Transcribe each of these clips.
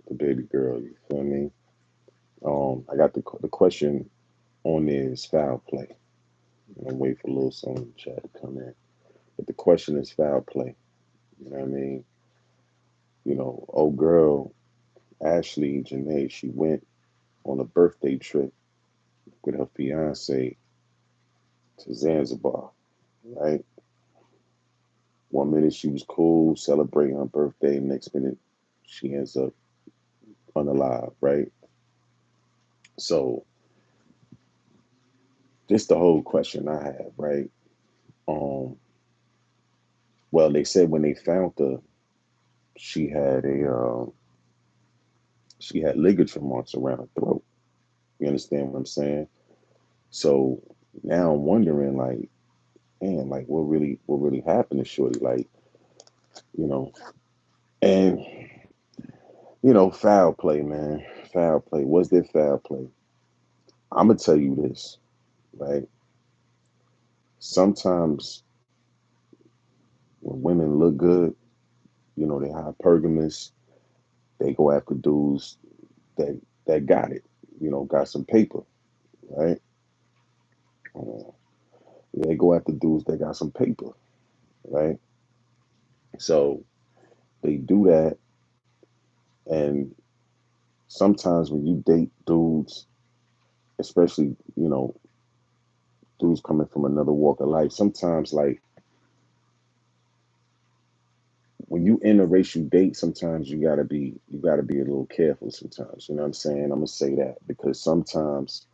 the baby girl. You feel me? I got the question on there is foul play. I'm waiting for a little someone in the chat to come in. But the question is foul play. You know what I mean? Old girl, Ashlee Jenae, she went on a birthday trip with her fiance to Zanzibar, right? One minute she was cool, celebrating her birthday. Next minute she ends up unalive, right? So this the whole question I have, right? Um, well, they said when they found her, she had she had ligature marks around her throat. You understand what I'm saying? So now I'm wondering, like, man, like what really happened to Shorty? Like, you know, and foul play, man. Foul play. Was there foul play? I'm gonna tell you this, right? Sometimes when women look good, they hypergamous, they go after dudes that got it, got some paper, right? Uh, they go after dudes that got some paper, right? So they do that, and sometimes when you date dudes, especially dudes coming from another walk of life, sometimes like when you interracial date, sometimes you gotta be a little careful. Sometimes, you know what I'm saying? I'm gonna say that because sometimes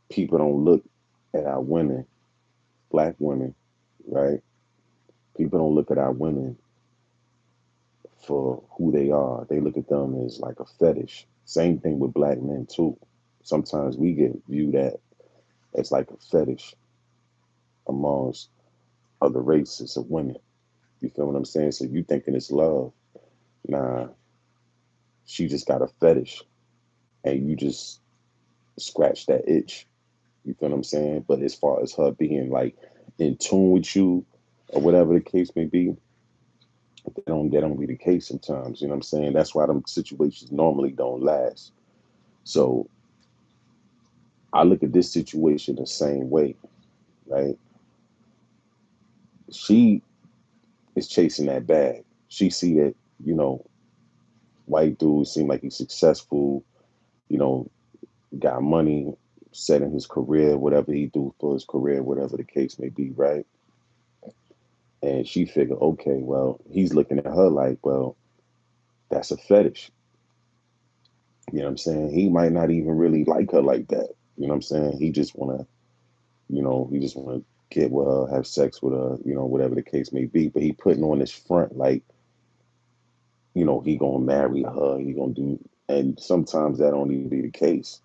people don't look at our women, black women, right? People don't look at our women for who they are. They look at them as like a fetish. Same thing with black men too. Sometimes we get viewed at as like a fetish amongst other races of women. You feel what I'm saying? So you thinking it's love. Nah, she just got a fetish and you just scratch that itch. You feel what I'm saying? But as far as her being like in tune with you or whatever the case may be, that don't be the case sometimes. You know what I'm saying? That's why them situations normally don't last. So I look at this situation the same way, right? She is chasing that bag. She see that, you know, white dude seem like he's successful, you know, got money, set in his career, whatever he do for his career, whatever the case may be, right? And she figured, okay, well, he's looking at her like, well, that's a fetish. You know what I'm saying? He might not even really like her like that. You know what I'm saying? He just wanna get with her, have sex with her, whatever the case may be. But he putting on this front like, he gonna marry her, he gonna do, and sometimes that don't even be the case.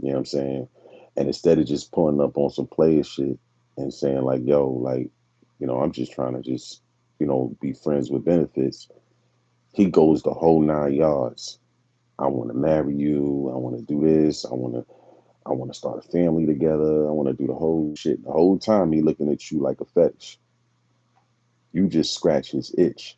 You know what I'm saying? And instead of just pulling up on some player shit and saying like, yo, like, I'm just trying to just, be friends with benefits, he goes the whole 9 yards. I want to marry you. I want to do this. I want to start a family together. I want to do the whole shit. The whole time he looking at you like a fetish. You just scratch his itch.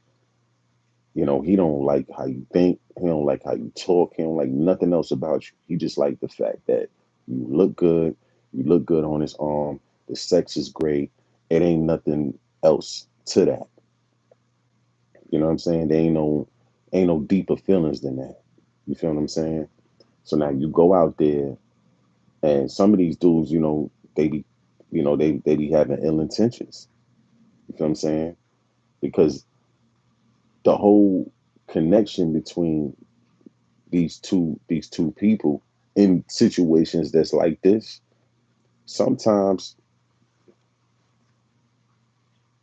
He don't like how you think. He don't like how you talk. He don't like nothing else about you. He just like the fact that you look good. You look good on his arm. The sex is great. It ain't nothing else to that. You know what I'm saying? There ain't no deeper feelings than that. You feel what I'm saying? So now you go out there and some of these dudes, they be, they be having ill intentions. You feel what I'm saying? Because the whole connection between these two people in situations that's like this, sometimes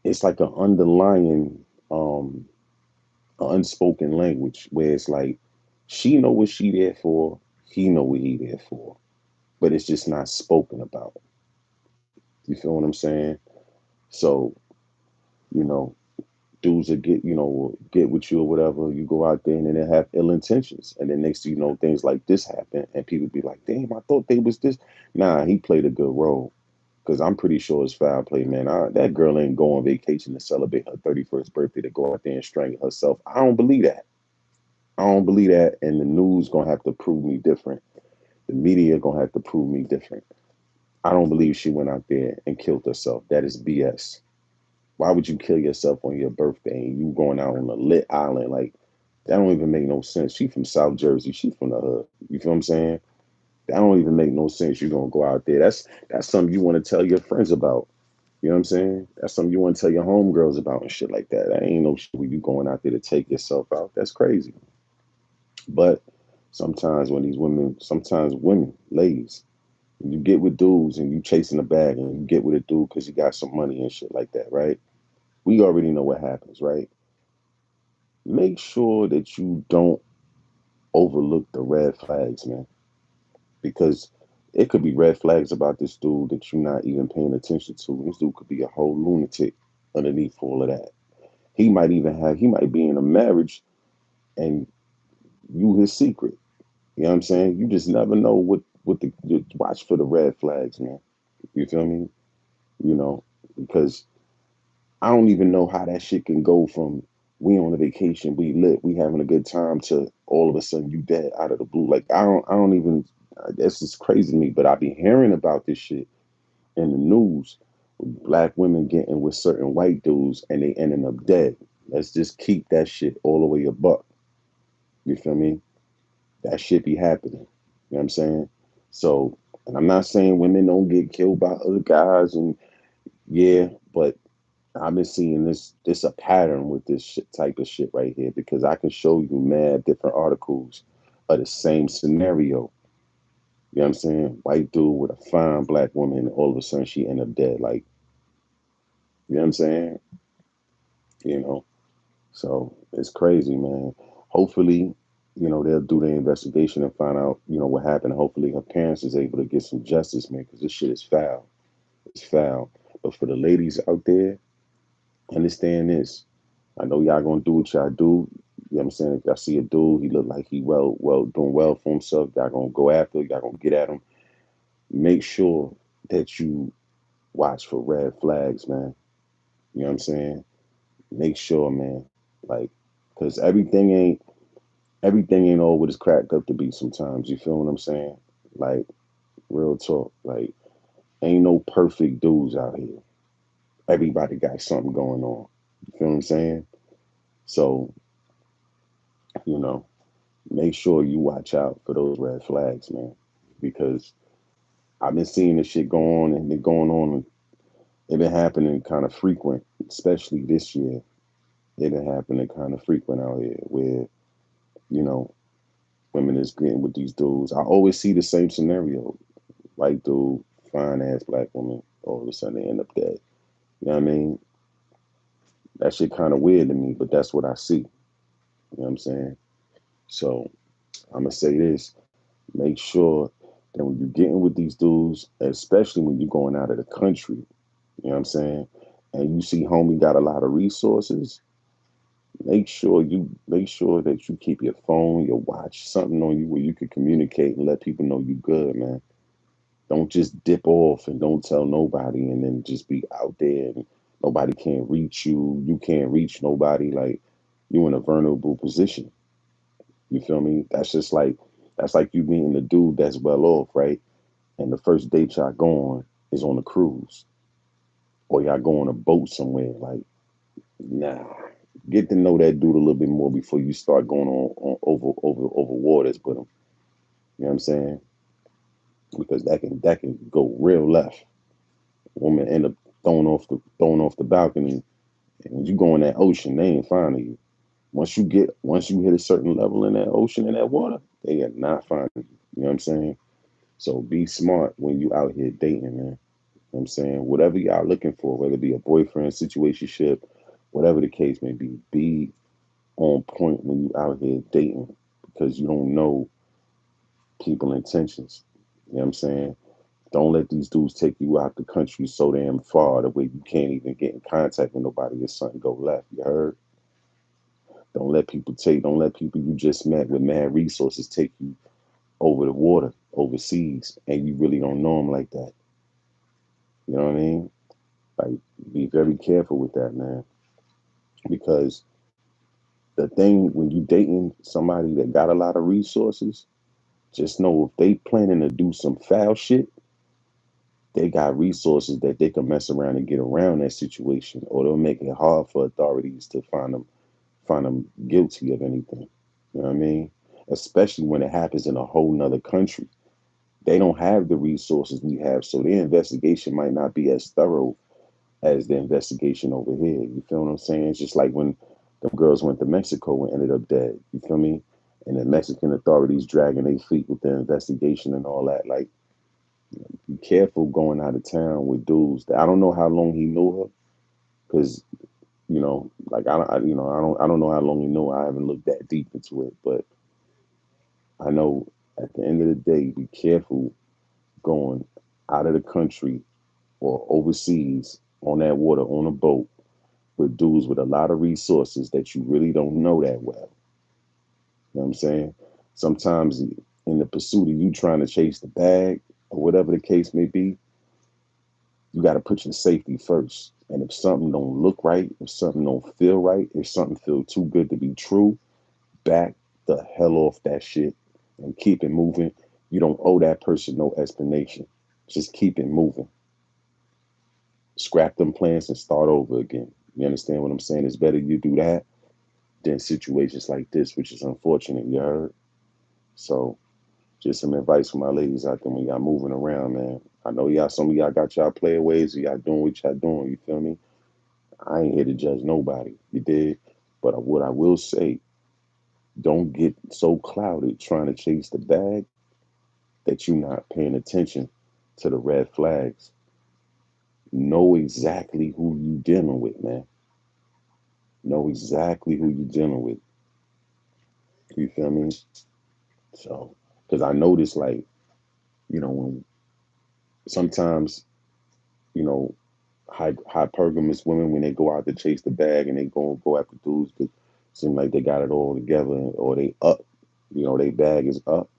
it's like an underlying unspoken language where it's like she know what she there for, he know what he there for, but it's just not spoken about. You feel what I'm saying? So, you know, dudes that get with you or whatever, you go out there and then they have ill intentions. And then next thing you know, things like this happen and people be like, damn, I thought they was this. Nah, he played a good role. Because I'm pretty sure it's foul play, man. That girl ain't go on vacation to celebrate her 31st birthday to go out there and strangle herself. I don't believe that. I don't believe that. And the news gonna have to prove me different. The media gonna have to prove me different. I don't believe she went out there and killed herself. That is BS. Why would you kill yourself on your birthday and you going out on a lit island? Like, that don't even make no sense. She from South Jersey. She from the hood. You feel what I'm saying? That don't even make no sense. You're gonna go out there. That's something you want to tell your friends about. You know what I'm saying? That's something you want to tell your homegirls about and shit like that. That ain't no shit where you going out there to take yourself out. That's crazy. But sometimes women, ladies, when you get with dudes and you chasing a bag and you get with a dude because you got some money and shit like that, right? We already know what happens, right? Make sure that you don't overlook the red flags, man, because it could be red flags about this dude that you're not even paying attention to. This dude could be a whole lunatic underneath all of that. He might be in a marriage and you his secret. You know what I'm saying? You just never know watch for the red flags, man. You feel me? You know, because I don't even know how that shit can go from we on a vacation, we lit, we having a good time to all of a sudden you dead out of the blue. Like I don't even. This is crazy to me. But I be hearing about this shit in the news with black women getting with certain white dudes and they ending up dead. Let's just keep that shit all the way a buck. You feel me? That shit be happening. You know what I'm saying? So, and I'm not saying women don't get killed by other guys, and yeah, but I've been seeing this a pattern with this shit, type of shit right here because I can show you mad different articles of the same scenario. You know what I'm saying? White dude with a fine black woman, and all of a sudden she end up dead. Like, you know what I'm saying? You know, so it's crazy, man. Hopefully, they'll do the investigation and find out, what happened. Hopefully, her parents is able to get some justice, man, because this shit is foul. It's foul. But for the ladies out there, understand this. I know y'all gonna do what y'all do. You know what I'm saying? If y'all see a dude, he look like he doing well for himself. Y'all gonna go after. Y'all gonna get at him. Make sure that you watch for red flags, man. You know what I'm saying? Make sure, man. Like, cause everything ain't all what it's cracked up to be sometimes. You feel what I'm saying? Like, real talk. Like, ain't no perfect dudes out here. Everybody got something going on. You feel what I'm saying? So, you know, make sure you watch out for those red flags, man. Because I've been seeing this shit go on and been going on. And it been happening kind of frequent, especially this year. It been happening kind of frequent out here where, you know, women is getting with these dudes. I always see the same scenario. White dude, fine ass black woman, all of a sudden they end up dead. You know what I mean? That shit kind of weird to me, but that's what I see. You know what I'm saying? So I'm gonna say this: make sure that when you're getting with these dudes, especially when you're going out of the country, you know what I'm saying, and you see homie got a lot of resources, make sure that you keep your phone, your watch, something on you where you can communicate and let people know you good, man. Don't just dip off and don't tell nobody and then just be out there and nobody can't reach you. You can't reach nobody. Like, you in a vulnerable position. You feel me? That's like you being the dude that's well off, right? And the first date y'all go on is on a cruise. Or y'all go on a boat somewhere. Like, nah. Get to know that dude a little bit more before you start going on over waters with him. You know what I'm saying? Because that can go real left. Woman end up throwing off the balcony. And when you go in that ocean, they ain't finding you. Once you hit a certain level in that ocean in that water, they are not finding you. You know what I'm saying? So be smart when you out here dating, man. You know what I'm saying? Whatever y'all looking for, whether it be a boyfriend, situationship, whatever the case may be on point when you out here dating because you don't know people intentions. You know what I'm saying? Don't let these dudes take you out the country so damn far the way you can't even get in contact with nobody if something go left. You heard? Don't let people you just met with mad resources take you over the water, overseas, and you really don't know them like that. You know what I mean? Like, be very careful with that, man. Because the thing when you dating somebody that got a lot of resources, just know if they planning to do some foul shit, they got resources that they can mess around and get around that situation, or they'll make it hard for authorities to find them guilty of anything. You know what I mean? Especially when it happens in a whole nother country. They don't have the resources we have, so their investigation might not be as thorough as the investigation over here. You feel what I'm saying? It's just like when the girls went to Mexico and ended up dead. You feel me? And the Mexican authorities dragging their feet with their investigation and all that. Like, be careful going out of town with dudes. I don't know how long he knew her, because like I don't know how long he knew her. I haven't looked that deep into it, but I know at the end of the day, be careful going out of the country or overseas on that water on a boat with dudes with a lot of resources that you really don't know that well. You know what I'm saying? Sometimes in the pursuit of you trying to chase the bag or whatever the case may be, you got to put your safety first. And if something don't look right, if something don't feel right, if something feel too good to be true, back the hell off that shit and keep it moving. You don't owe that person no explanation. Just keep it moving. Scrap them plans and start over again. You understand what I'm saying? It's better you do that than situations like this, which is unfortunate, you heard? So just some advice for my ladies out there when y'all moving around, man. I know y'all, some of y'all got y'all playaways, y'all doing what y'all doing, you feel me? I ain't here to judge nobody, you did? But what I will say, don't get so clouded trying to chase the bag that you're not paying attention to the red flags. Know exactly who you dealing with, man. Know exactly who you dealing with. You feel me? So, because I notice, like, when sometimes, you know, hypergamous women, when they go out to chase the bag and they go after dudes that seem like they got it all together, or they up, they bag is up.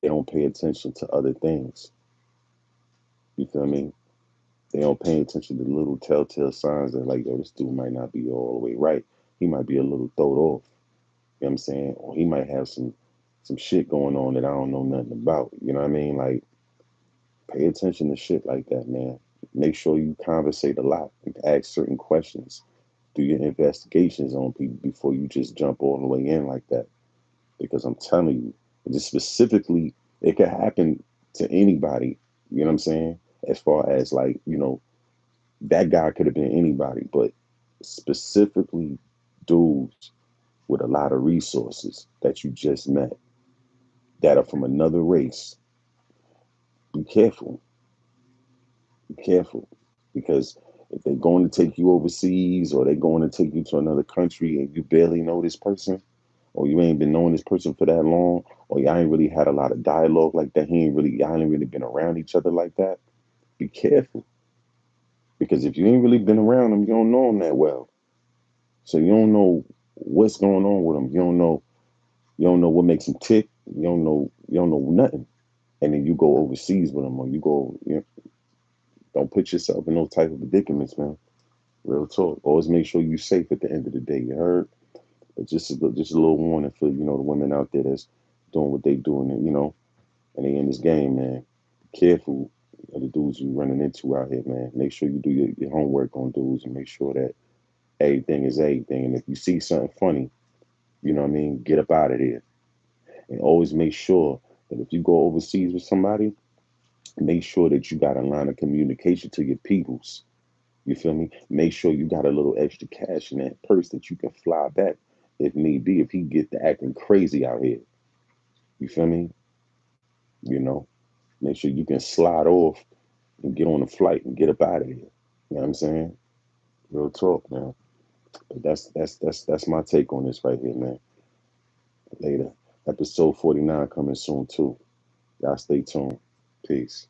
They don't pay attention to other things. You feel me? They don't pay attention to little telltale signs that, like, yo, this dude might not be all the way right. He might be a little throwed off. You know what I'm saying? Or he might have some shit going on that I don't know nothing about. You know what I mean? Like, pay attention to shit like that, man. Make sure you conversate a lot and ask certain questions. Do your investigations on people before you just jump all the way in like that. Because I'm telling you, just specifically, it could happen to anybody. You know what I'm saying? As far as, like, that guy could have been anybody, but specifically dudes with a lot of resources that you just met that are from another race. Be careful. Be careful. Because if they're going to take you overseas, or they're going to take you to another country and you barely know this person, or you ain't been knowing this person for that long, or y'all ain't really had a lot of dialogue like that, y'all ain't really been around each other like that, be careful. Because if you ain't really been around them, you don't know them that well. So you don't know what's going on with them. You don't know what makes them tick. You don't know nothing. And then you go overseas with them, or don't put yourself in those type of predicaments, man. Real talk. Always make sure you're safe at the end of the day. You heard? But just a little warning for the women out there that's doing what they doing, and they in this game, man. Be careful of the dudes you running into out here, man. Make sure you do your homework on dudes and make sure that everything is everything. And if you see something funny, you know what I mean, get up out of there. And always make sure that if you go overseas with somebody, make sure that you got a line of communication to your peoples. You feel me? Make sure you got a little extra cash in that purse that you can fly back if need be, if he get to acting crazy out here. You feel me? You know, make sure you can slide off and get on a flight and get up out of here. You know what I'm saying? Real talk, man. But that's my take on this right here, man. Later. Episode 49 coming soon too. Y'all stay tuned. Peace.